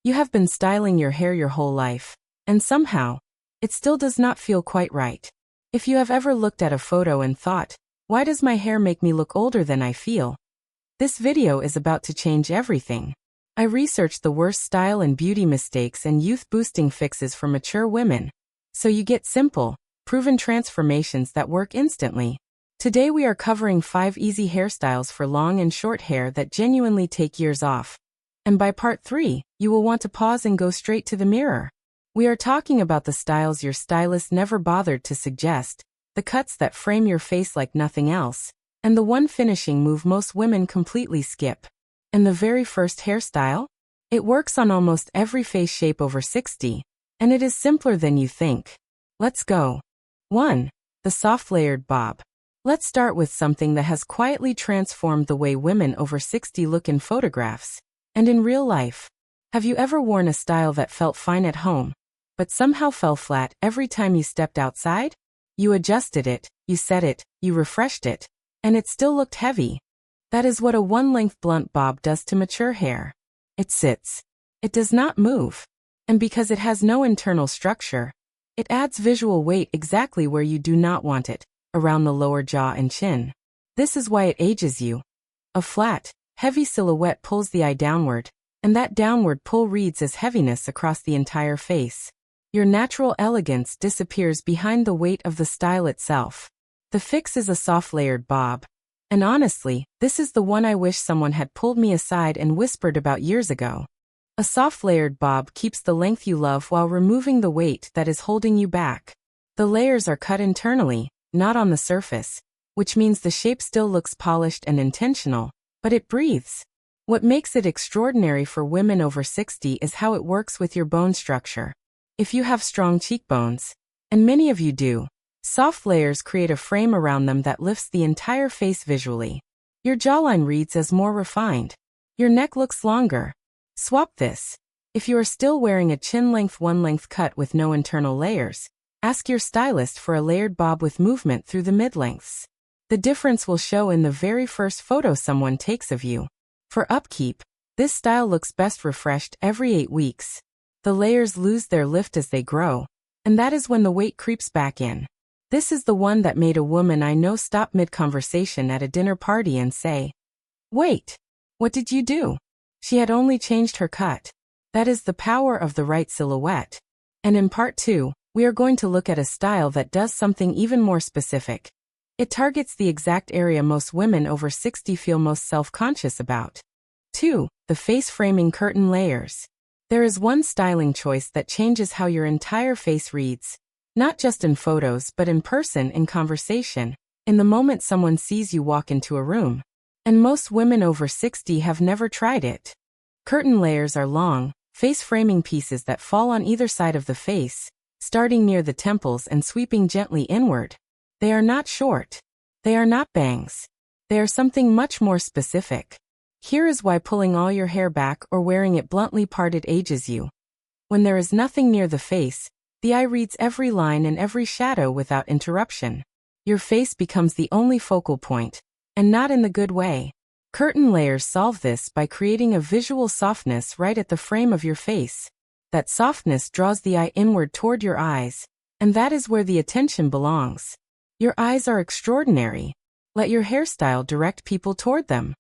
You have been styling your hair your whole life, and somehow, it still does not feel quite right. If you have ever looked at a photo and thought, why does my hair make me look older than I feel? This video is about to change everything. I researched the worst style and beauty mistakes and youth-boosting fixes for mature women, so you get simple, proven transformations that work instantly. Today we are covering 5 easy hairstyles for long and short hair that genuinely take years off. And by part 3, you will want to pause and go straight to the mirror. We are talking about the styles your stylist never bothered to suggest, the cuts that frame your face like nothing else, and the one finishing move most women completely skip. And the very first hairstyle? It works on almost every face shape over 60, and it is simpler than you think. Let's go. 1. The soft layered bob. Let's start with something that has quietly transformed the way women over 60 look in photographs and in real life. Have you ever worn a style that felt fine at home, but somehow fell flat every time you stepped outside? You adjusted it, you set it, you refreshed it, and it still looked heavy. That is what a one-length blunt bob does to mature hair. It sits. It does not move. And because it has no internal structure, it adds visual weight exactly where you do not want it, around the lower jaw and chin. This is why it ages you. A flat, heavy silhouette pulls the eye downward, and that downward pull reads as heaviness across the entire face. Your natural elegance disappears behind the weight of the style itself. The fix is a soft layered bob. And honestly, this is the one I wish someone had pulled me aside and whispered about years ago. A soft layered bob keeps the length you love while removing the weight that is holding you back. The layers are cut internally, not on the surface, which means the shape still looks polished and intentional, but it breathes. What makes it extraordinary for women over 60 is how it works with your bone structure. If you have strong cheekbones, and many of you do, soft layers create a frame around them that lifts the entire face visually. Your jawline reads as more refined. Your neck looks longer. Swap this. If you are still wearing a chin-length one-length cut with no internal layers, ask your stylist for a layered bob with movement through the mid-lengths. The difference will show in the very first photo someone takes of you. For upkeep, this style looks best refreshed every 8 weeks. The layers lose their lift as they grow, and that is when the weight creeps back in. This is the one that made a woman I know stop mid-conversation at a dinner party and say, "Wait, what did you do?" She had only changed her cut. That is the power of the right silhouette. And in part 2, we are going to look at a style that does something even more specific. It targets the exact area most women over 60 feel most self-conscious about. 2. The face framing curtain layers. There is one styling choice that changes how your entire face reads. Not just in photos but in person, in conversation, in the moment someone sees you walk into a room. And most women over 60 have never tried it. Curtain layers are long, face-framing pieces that fall on either side of the face, starting near the temples and sweeping gently inward. They are not short. They are not bangs. They are something much more specific. Here is why pulling all your hair back or wearing it bluntly parted ages you. When there is nothing near the face, the eye reads every line and every shadow without interruption. Your face becomes the only focal point, and not in the good way. Curtain layers solve this by creating a visual softness right at the frame of your face. That softness draws the eye inward toward your eyes, and that is where the attention belongs. Your eyes are extraordinary. Let your hairstyle direct people toward them.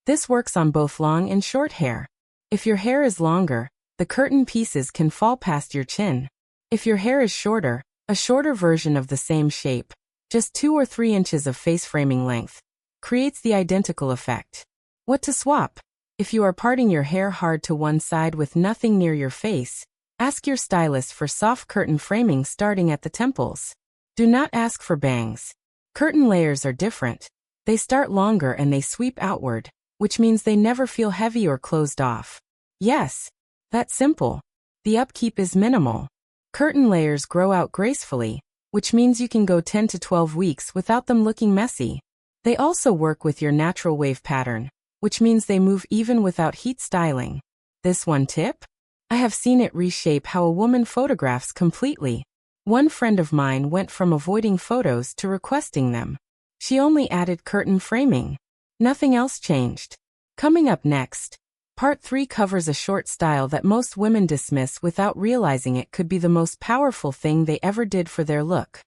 This works on both long and short hair. If your hair is longer, the curtain pieces can fall past your chin. If your hair is shorter, a shorter version of the same shape, just 2 or 3 inches of face framing length, creates the identical effect. What to swap? If you are parting your hair hard to one side with nothing near your face, ask your stylist for soft curtain framing starting at the temples. Do not ask for bangs. Curtain layers are different. They start longer and they sweep outward, which means they never feel heavy or closed off. Yes, that's simple. The upkeep is minimal. Curtain layers grow out gracefully, which means you can go 10 to 12 weeks without them looking messy. They also work with your natural wave pattern, which means they move even without heat styling. This one tip? I have seen it reshape how a woman photographs completely. One friend of mine went from avoiding photos to requesting them. She only added curtain framing. Nothing else changed. Coming up next, Part 3 covers a short style that most women dismiss without realizing it could be the most powerful thing they ever did for their look.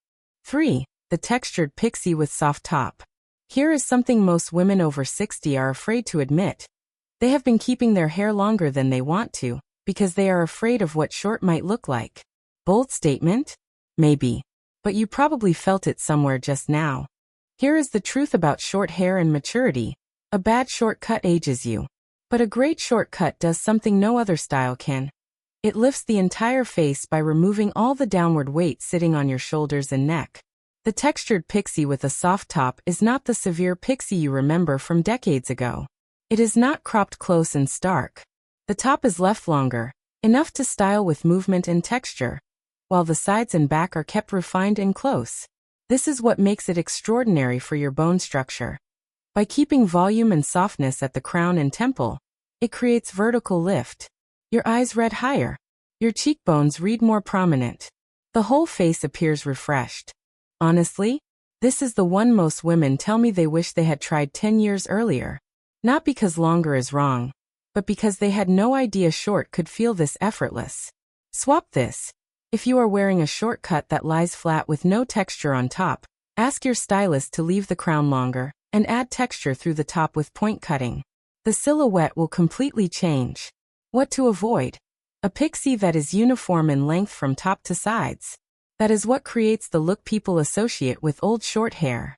3. The textured pixie with soft top. Here is something most women over 60 are afraid to admit. They have been keeping their hair longer than they want to, because they are afraid of what short might look like. Bold statement? Maybe. But you probably felt it somewhere just now. Here is the truth about short hair and maturity. A bad shortcut ages you. But a great shortcut does something no other style can. It lifts the entire face by removing all the downward weight sitting on your shoulders and neck. The textured pixie with a soft top is not the severe pixie you remember from decades ago. It is not cropped close and stark. The top is left longer, enough to style with movement and texture, while the sides and back are kept refined and close. This is what makes it extraordinary for your bone structure. By keeping volume and softness at the crown and temple, it creates vertical lift. Your eyes read higher. Your cheekbones read more prominent. The whole face appears refreshed. Honestly, this is the one most women tell me they wish they had tried 10 years earlier. Not because longer is wrong, but because they had no idea short could feel this effortless. Swap this. If you are wearing a shortcut that lies flat with no texture on top, ask your stylist to leave the crown longer and add texture through the top with point cutting. The silhouette will completely change. What to avoid? A pixie that is uniform in length from top to sides. That is what creates the look people associate with old short hair.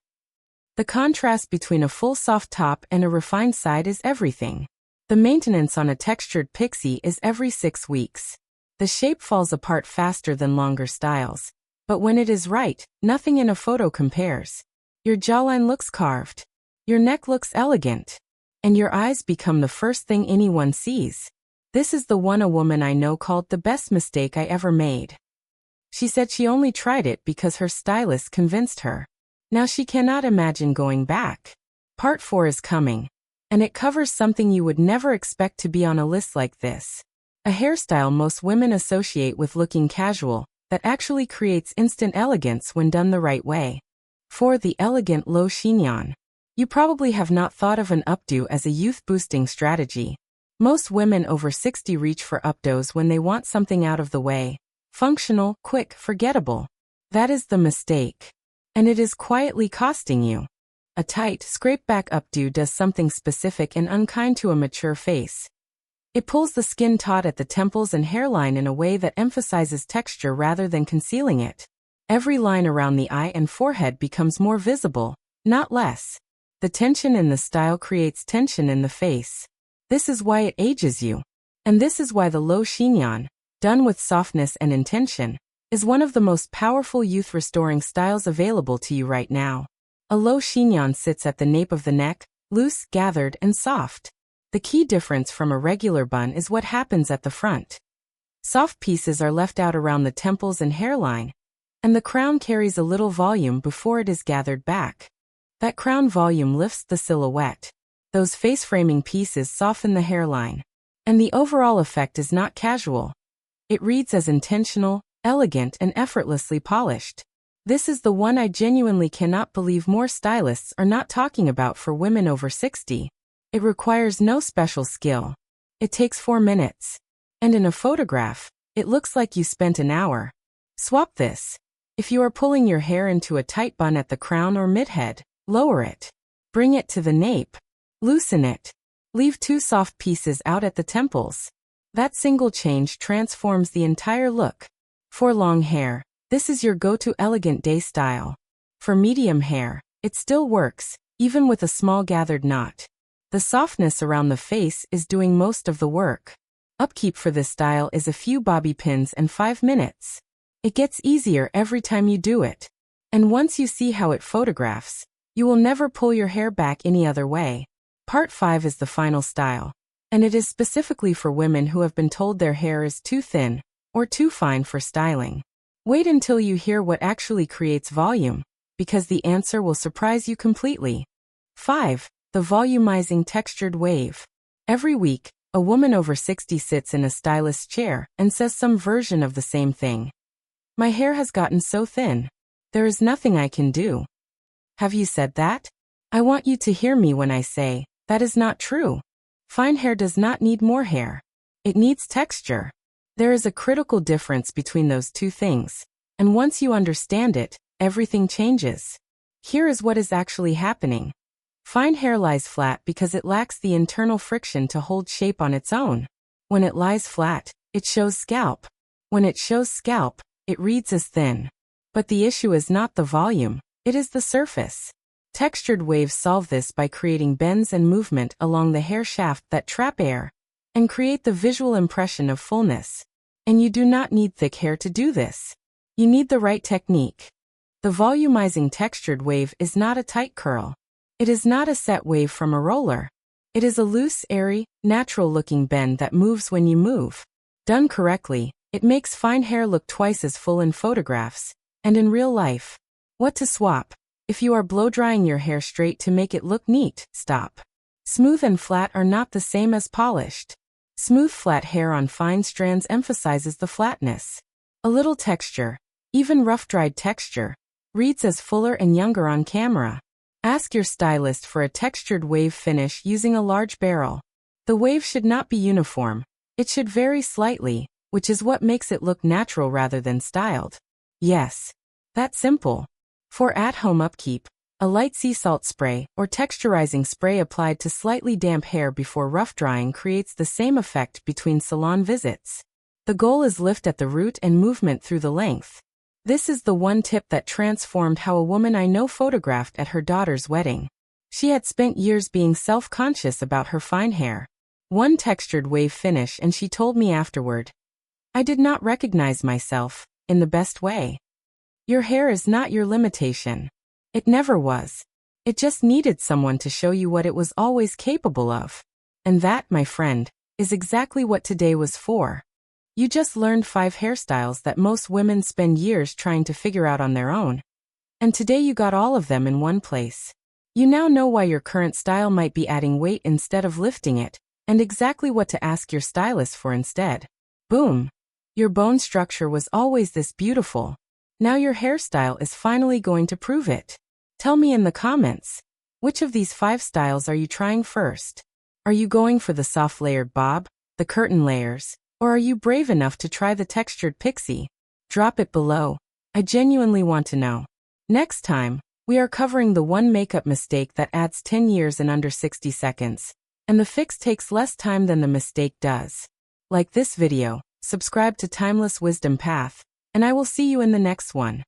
The contrast between a full soft top and a refined side is everything. The maintenance on a textured pixie is every 6 weeks. The shape falls apart faster than longer styles. But when it is right, nothing in a photo compares. Your jawline looks carved. Your neck looks elegant. And your eyes become the first thing anyone sees. This is the one a woman I know called the best mistake I ever made. She said she only tried it because her stylist convinced her. Now she cannot imagine going back. Part 4 is coming. And it covers something you would never expect to be on a list like this. A hairstyle most women associate with looking casual, that actually creates instant elegance when done the right way. 4. The elegant low chignon. You probably have not thought of an updo as a youth-boosting strategy. Most women over 60 reach for updos when they want something out of the way. Functional, quick, forgettable. That is the mistake. And it is quietly costing you. A tight, scrape-back updo does something specific and unkind to a mature face. It pulls the skin taut at the temples and hairline in a way that emphasizes texture rather than concealing it. Every line around the eye and forehead becomes more visible, not less. The tension in the style creates tension in the face. This is why it ages you. And this is why the low chignon, done with softness and intention, is one of the most powerful youth-restoring styles available to you right now. A low chignon sits at the nape of the neck, loose, gathered, and soft. The key difference from a regular bun is what happens at the front. Soft pieces are left out around the temples and hairline, and the crown carries a little volume before it is gathered back. That crown volume lifts the silhouette. Those face-framing pieces soften the hairline. And the overall effect is not casual. It reads as intentional, elegant, and effortlessly polished. This is the one I genuinely cannot believe more stylists are not talking about for women over 60. It requires no special skill. It takes 4 minutes. And in a photograph, it looks like you spent an hour. Swap this. If you are pulling your hair into a tight bun at the crown or midhead, lower it. Bring it to the nape. Loosen it. Leave 2 soft pieces out at the temples. That single change transforms the entire look. For long hair, this is your go-to elegant day style. For medium hair, it still works, even with a small gathered knot. The softness around the face is doing most of the work. Upkeep for this style is a few bobby pins and 5 minutes. It gets easier every time you do it. And once you see how it photographs, you will never pull your hair back any other way. Part 5 is the final style. And it is specifically for women who have been told their hair is too thin or too fine for styling. Wait until you hear what actually creates volume, because the answer will surprise you completely. 5. The volumizing textured wave. Every week, a woman over 60 sits in a stylist's chair and says some version of the same thing. My hair has gotten so thin. There is nothing I can do. Have you said that? I want you to hear me when I say, that is not true. Fine hair does not need more hair. It needs texture. There is a critical difference between those two things, and once you understand it, everything changes. Here is what is actually happening. Fine hair lies flat because it lacks the internal friction to hold shape on its own. When it lies flat, it shows scalp. When it shows scalp, it reads as thin. But the issue is not the volume, it is the surface. Textured waves solve this by creating bends and movement along the hair shaft that trap air and create the visual impression of fullness. And you do not need thick hair to do this. You need the right technique. The volumizing textured wave is not a tight curl. It is not a set wave from a roller. It is a loose, airy, natural-looking bend that moves when you move. Done correctly, it makes fine hair look twice as full in photographs and in real life. What to swap? If you are blow-drying your hair straight to make it look neat, stop. Smooth and flat are not the same as polished. Smooth flat hair on fine strands emphasizes the flatness. A little texture, even rough-dried texture, reads as fuller and younger on camera. Ask your stylist for a textured wave finish using a large barrel. The wave should not be uniform. It should vary slightly, which is what makes it look natural rather than styled. Yes. That's simple. For at-home upkeep, a light sea salt spray or texturizing spray applied to slightly damp hair before rough drying creates the same effect between salon visits. The goal is lift at the root and movement through the length. This is the one tip that transformed how a woman I know photographed at her daughter's wedding. She had spent years being self-conscious about her fine hair. One textured wave finish and she told me afterward, "I did not recognize myself, in the best way." Your hair is not your limitation. It never was. It just needed someone to show you what it was always capable of. And that, my friend, is exactly what today was for. You just learned 5 hairstyles that most women spend years trying to figure out on their own. And today you got all of them in one place. You now know why your current style might be adding weight instead of lifting it, and exactly what to ask your stylist for instead. Boom! Your bone structure was always this beautiful. Now your hairstyle is finally going to prove it. Tell me in the comments, which of these 5 styles are you trying first? Are you going for the soft layered bob, the curtain layers, or are you brave enough to try the textured pixie? Drop it below. I genuinely want to know. Next time, we are covering the one makeup mistake that adds 10 years in under 60 seconds, and the fix takes less time than the mistake does. Like this video, subscribe to Timeless Wisdom Path, and I will see you in the next one.